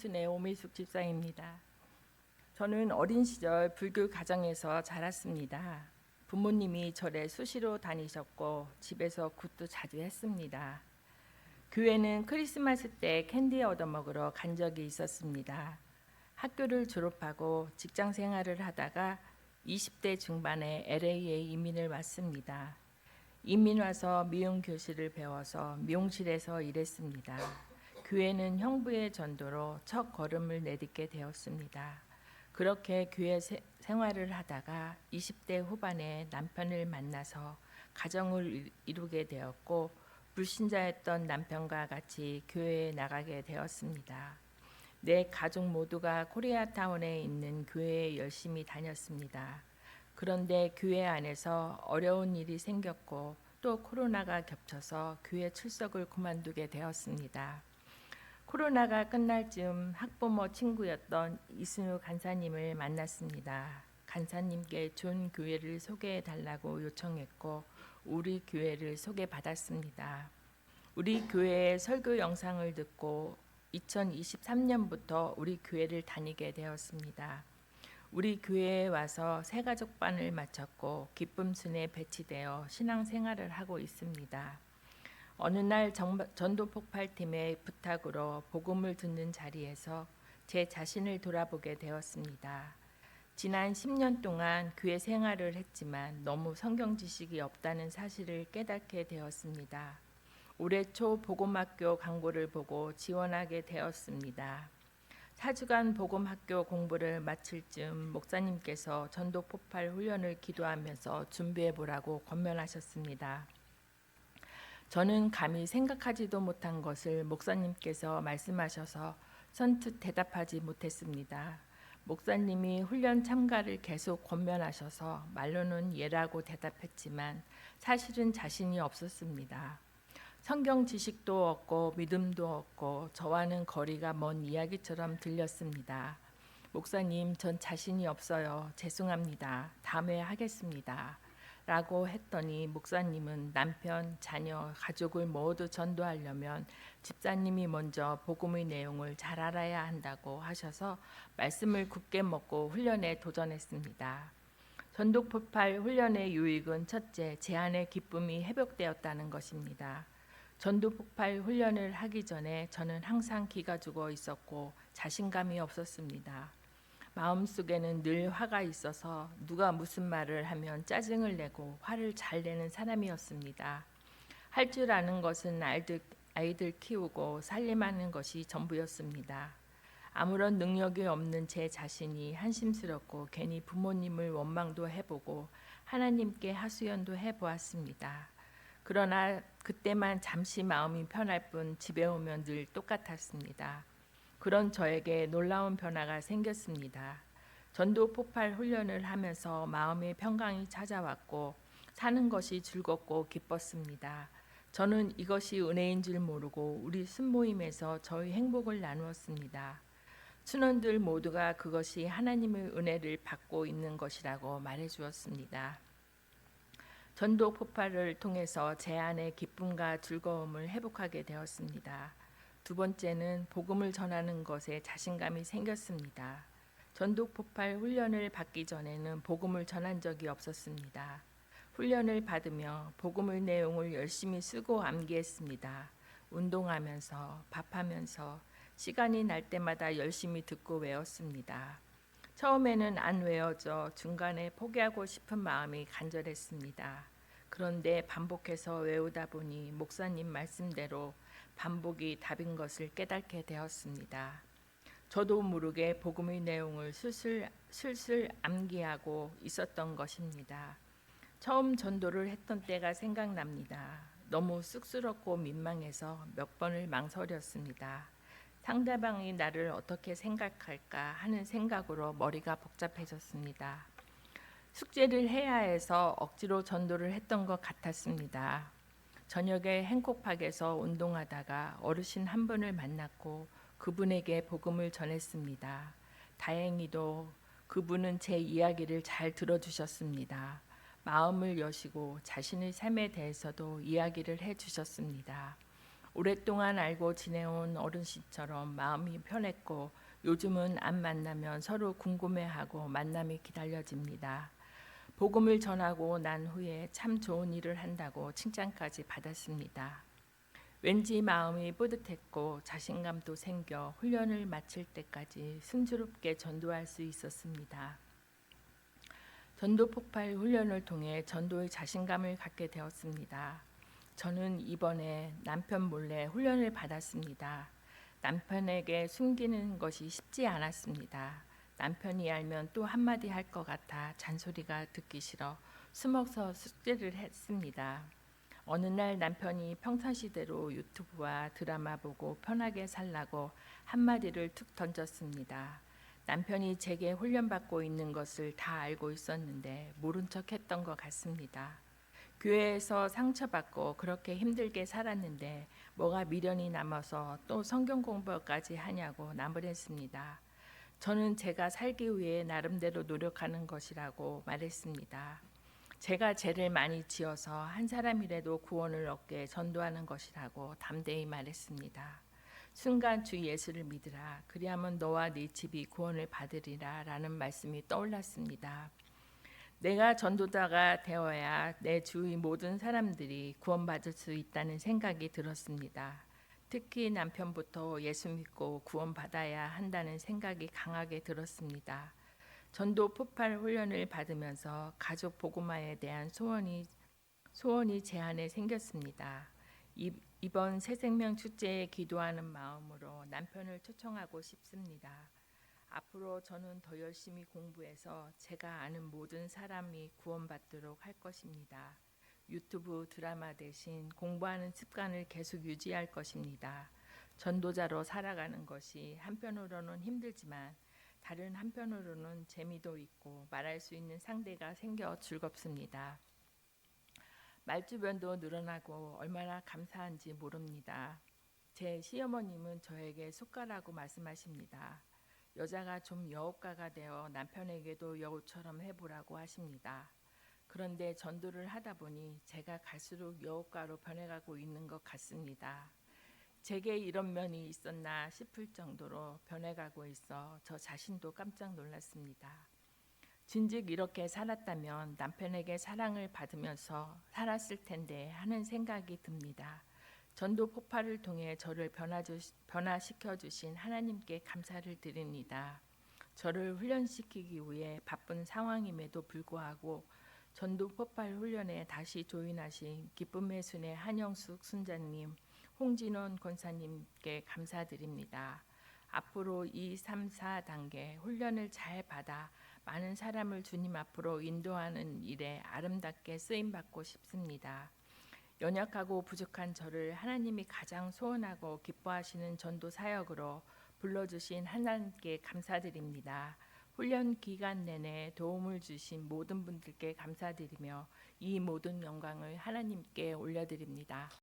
순의 오미숙 집사입니다. 저는 어린 시절 불교 가정에서 자랐습니다. 부모님이 절에 수시로 다니셨고 집에서 굿도 자주 했습니다. 교회는 크리스마스 때 캔디 얻어먹으러 간 적이 있었습니다. 학교를 졸업하고 직장 생활을 하다가 20대 중반에 LA에 이민을 왔습니다. 이민 와서 미용 교실을 배워서 미용실에서 일했습니다. 교회는 형부의 전도로 첫 걸음을 내딛게 되었습니다. 그렇게 교회 생활을 하다가 20대 후반에 남편을 만나서 가정을 이루게 되었고 불신자였던 남편과 같이 교회에 나가게 되었습니다. 내 가족 모두가 코리아타운에 있는 교회에 열심히 다녔습니다. 그런데 교회 안에서 어려운 일이 생겼고 또 코로나가 겹쳐서 교회 출석을 그만두게 되었습니다. 코로나가 끝날 즈음 학부모 친구였던 이순우 간사님을 만났습니다. 간사님께 좋은 교회를 소개해 달라고 요청했고 우리 교회를 소개받았습니다. 우리 교회의 설교 영상을 듣고 2023년부터 우리 교회를 다니게 되었습니다. 우리 교회에 와서 새가족반을 마쳤고 기쁨순에 배치되어 신앙생활을 하고 있습니다. 어느 날 전도폭발팀의 부탁으로 복음을 듣는 자리에서 제 자신을 돌아보게 되었습니다. 지난 10년 동안 교회 생활을 했지만 너무 성경 지식이 없다는 사실을 깨닫게 되었습니다. 올해 초 복음학교 광고를 보고 지원하게 되었습니다. 4주간 복음학교 공부를 마칠 즈음 목사님께서 전도폭발 훈련을 기도하면서 준비해보라고 권면하셨습니다. 저는 감히 생각하지도 못한 것을 목사님께서 말씀하셔서 선뜻 대답하지 못했습니다. 목사님이 훈련 참가를 계속 권면하셔서 말로는 예라고 대답했지만 사실은 자신이 없었습니다. 성경 지식도 없고 믿음도 없고 저와는 거리가 먼 이야기처럼 들렸습니다. 목사님, 전 자신이 없어요. 죄송합니다. 다음에 하겠습니다. 라고 했더니 목사님은 남편, 자녀, 가족을 모두 전도하려면 집사님이 먼저 복음의 내용을 잘 알아야 한다고 하셔서 말씀을 굳게 먹고 훈련에 도전했습니다. 전도폭발 훈련의 유익은 첫째, 제 안의 기쁨이 회복되었다는 것입니다. 전도폭발 훈련을 하기 전에 저는 항상 기가 죽어 있었고 자신감이 없었습니다. 마음속에는 늘 화가 있어서 누가 무슨 말을 하면 짜증을 내고 화를 잘 내는 사람이었습니다. 할 줄 아는 것은 아이들 키우고 살림하는 것이 전부였습니다. 아무런 능력이 없는 제 자신이 한심스럽고 괜히 부모님을 원망도 해보고 하나님께 하수연도 해보았습니다. 그러나 그때만 잠시 마음이 편할 뿐 집에 오면 늘 똑같았습니다. 그런 저에게 놀라운 변화가 생겼습니다. 전도 폭발 훈련을 하면서 마음의 평강이 찾아왔고 사는 것이 즐겁고 기뻤습니다. 저는 이것이 은혜인 줄 모르고 우리 순모임에서 저희 행복을 나누었습니다. 순원들 모두가 그것이 하나님의 은혜를 받고 있는 것이라고 말해 주었습니다. 전도 폭발을 통해서 제 안의 기쁨과 즐거움을 회복하게 되었습니다. 두 번째는 복음을 전하는 것에 자신감이 생겼습니다. 전도 폭발 훈련을 받기 전에는 복음을 전한 적이 없었습니다. 훈련을 받으며 복음의 내용을 열심히 쓰고 암기했습니다. 운동하면서 밥하면서 시간이 날 때마다 열심히 듣고 외웠습니다. 처음에는 안 외워져 중간에 포기하고 싶은 마음이 간절했습니다. 그런데 반복해서 외우다 보니 목사님 말씀대로 반복이 답인 것을 깨닫게 되었습니다. 저도 모르게 복음의 내용을 슬슬 암기하고 있었던 것입니다. 처음 전도를 했던 때가 생각납니다. 너무 쑥스럽고 민망해서 몇 번을 망설였습니다. 상대방이 나를 어떻게 생각할까 하는 생각으로 머리가 복잡해졌습니다. 숙제를 해야 해서 억지로 전도를 했던 것 같았습니다. 저녁에 행콕팍에서 운동하다가 어르신 한 분을 만났고 그분에게 복음을 전했습니다. 다행히도 그분은 제 이야기를 잘 들어주셨습니다. 마음을 여시고 자신의 삶에 대해서도 이야기를 해주셨습니다. 오랫동안 알고 지내온 어르신처럼 마음이 편했고 요즘은 안 만나면 서로 궁금해하고 만남이 기다려집니다. 복음을 전하고 난 후에 참 좋은 일을 한다고 칭찬까지 받았습니다. 왠지 마음이 뿌듯했고 자신감도 생겨 훈련을 마칠 때까지 순조롭게 전도할 수 있었습니다. 전도 폭발 훈련을 통해 전도의 자신감을 갖게 되었습니다. 저는 이번에 남편 몰래 훈련을 받았습니다. 남편에게 숨기는 것이 쉽지 않았습니다. 남편이 알면 또 한마디 할 것 같아 잔소리가 듣기 싫어 숨어서 숙제를 했습니다. 어느 날 남편이 평상시대로 유튜브와 드라마 보고 편하게 살라고 한마디를 툭 던졌습니다. 남편이 제게 훈련받고 있는 것을 다 알고 있었는데 모른 척 했던 것 같습니다. 교회에서 상처받고 그렇게 힘들게 살았는데 뭐가 미련이 남아서 또 성경 공부까지 하냐고 나무랬습니다. 저는 제가 살기 위해 나름대로 노력하는 것이라고 말했습니다. 제가 죄를 많이 지어서 한 사람이라도 구원을 얻게 전도하는 것이라고 담대히 말했습니다. 순간 주 예수를 믿으라. 그리하면 너와 네 집이 구원을 받으리라 라는 말씀이 떠올랐습니다. 내가 전도자가 되어야 내 주위 모든 사람들이 구원받을 수 있다는 생각이 들었습니다. 특히 남편부터 예수 믿고 구원받아야 한다는 생각이 강하게 들었습니다. 전도 폭발 훈련을 받으면서 가족 복음화에 대한 소원이 제 안에 생겼습니다. 이번 새생명 축제에 기도하는 마음으로 남편을 초청하고 싶습니다. 앞으로 저는 더 열심히 공부해서 제가 아는 모든 사람이 구원받도록 할 것입니다. 유튜브 드라마 대신 공부하는 습관을 계속 유지할 것입니다. 전도자로 살아가는 것이 한편으로는 힘들지만 다른 한편으로는 재미도 있고 말할 수 있는 상대가 생겨 즐겁습니다. 말주변도 늘어나고 얼마나 감사한지 모릅니다. 제 시어머님은 저에게 속가라고 말씀하십니다. 여자가 좀 여우가가 되어 남편에게도 여우처럼 해보라고 하십니다. 그런데 전도를 하다 보니 제가 갈수록 여우가로 변해가고 있는 것 같습니다. 제게 이런 면이 있었나 싶을 정도로 변해가고 있어 저 자신도 깜짝 놀랐습니다. 진즉 이렇게 살았다면 남편에게 사랑을 받으면서 살았을 텐데 하는 생각이 듭니다. 전도 폭발을 통해 저를 변화시켜 주신 하나님께 감사를 드립니다. 저를 훈련시키기 위해 바쁜 상황임에도 불구하고 전도 폭발 훈련에 다시 조인하신 기쁨의 순회 한영숙 순자님, 홍진원 권사님께 감사드립니다. 앞으로 2, 3, 4단계 훈련을 잘 받아 많은 사람을 주님 앞으로 인도하는 일에 아름답게 쓰임받고 싶습니다. 연약하고 부족한 저를 하나님이 가장 소원하고 기뻐하시는 전도 사역으로 불러주신 하나님께 감사드립니다. 훈련 기간 내내 도움을 주신 모든 분들께 감사드리며 이 모든 영광을 하나님께 올려드립니다.